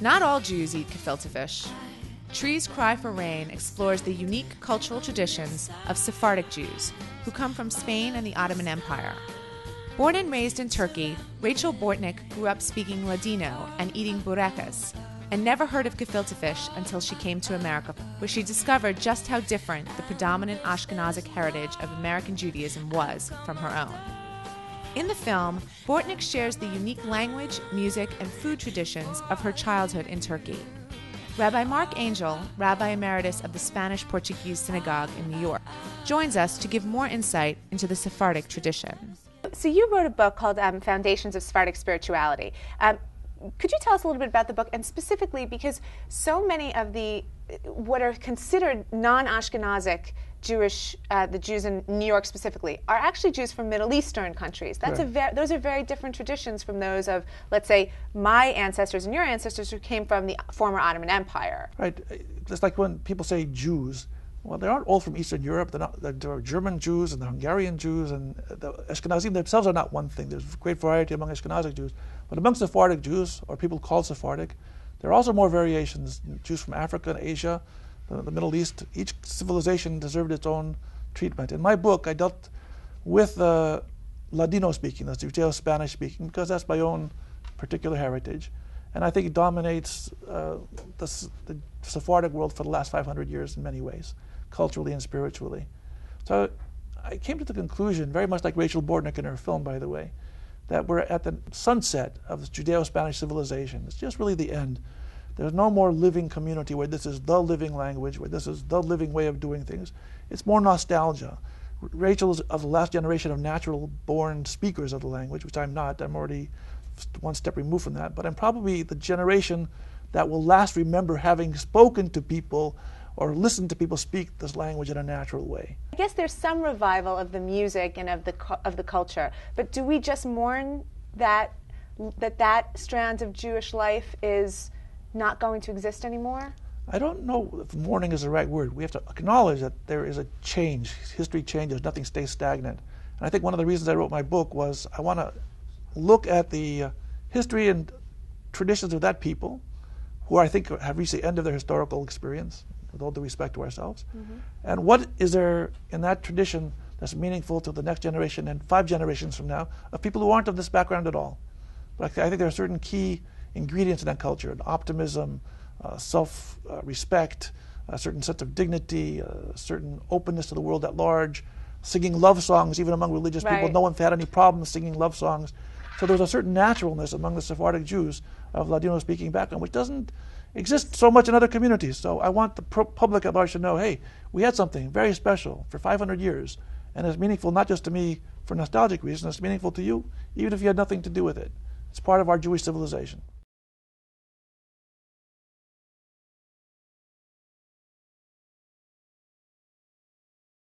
Not all Jews eat gefilte fish. Trees Cry for Rain explores the unique cultural traditions of Sephardic Jews, who come from Spain and the Ottoman Empire. Born and raised in Turkey, Rachel Bortnick grew up speaking Ladino and eating burekas, and never heard of gefilte fish until she came to America, where she discovered just how different the predominant Ashkenazic heritage of American Judaism was from her own. In the film, Bortnick shares the unique language, music, and food traditions of her childhood in Turkey. Rabbi Marc Angel, Rabbi Emeritus of the Spanish-Portuguese Synagogue in New York, joins us to give more insight into the Sephardic tradition. So you wrote a book called Foundations of Sephardic Spirituality. Could you tell us a little bit about the book, and specifically because so many of the what are considered non-Ashkenazic Jewish, the Jews in New York specifically, are actually Jews from Middle Eastern countries. That's right. Those are very different traditions from those of, let's say, my ancestors and your ancestors who came from the former Ottoman Empire. Right. Just like when people say Jews, well, they aren't all from Eastern Europe. There are German Jews and the Hungarian Jews, and the Ashkenazim themselves are not one thing. There's great variety among Ashkenazic Jews. But among Sephardic Jews, or people called Sephardic, there are also more variations. Jews from Africa and Asia, the Middle East. Each civilization deserved its own treatment. In my book, I dealt with Ladino speaking, that's Judeo-Spanish speaking, because that's my own particular heritage. And I think it dominates the Sephardic world for the last 500 years in many ways, culturally and spiritually. So I came to the conclusion, very much like Rachel Bortnick in her film, by the way, that we're at the sunset of the Judeo-Spanish civilization. It's just really the end. There's no more living community where this is the living language, where this is the living way of doing things. It's more nostalgia. Rachel is of the last generation of natural-born speakers of the language, which I'm not. I'm already one step removed from that. But I'm probably the generation that will last remember having spoken to people or listened to people speak this language in a natural way. I guess there's some revival of the music and of the culture, but do we just mourn that strand of Jewish life is not going to exist anymore? I don't know if mourning is the right word. We have to acknowledge that there is a change. History changes, nothing stays stagnant. And I think one of the reasons I wrote my book was I want to look at the history and traditions of that people, who I think have reached the end of their historical experience, with all due respect to ourselves. And what is there in that tradition that's meaningful to the next generation and 5 generations from now of people who aren't of this background at all? But I think there are certain key ingredients in that culture: optimism, self-respect, a certain sense of dignity, a certain openness to the world at large, singing love songs, even among religious people. No one's had any problems singing love songs. So there's a certain naturalness among the Sephardic Jews of Ladino-speaking background, which doesn't exist so much in other communities. So I want the public at large to know, hey, we had something very special for 500 years, and it's meaningful not just to me for nostalgic reasons, it's meaningful to you, even if you had nothing to do with it. It's part of our Jewish civilization.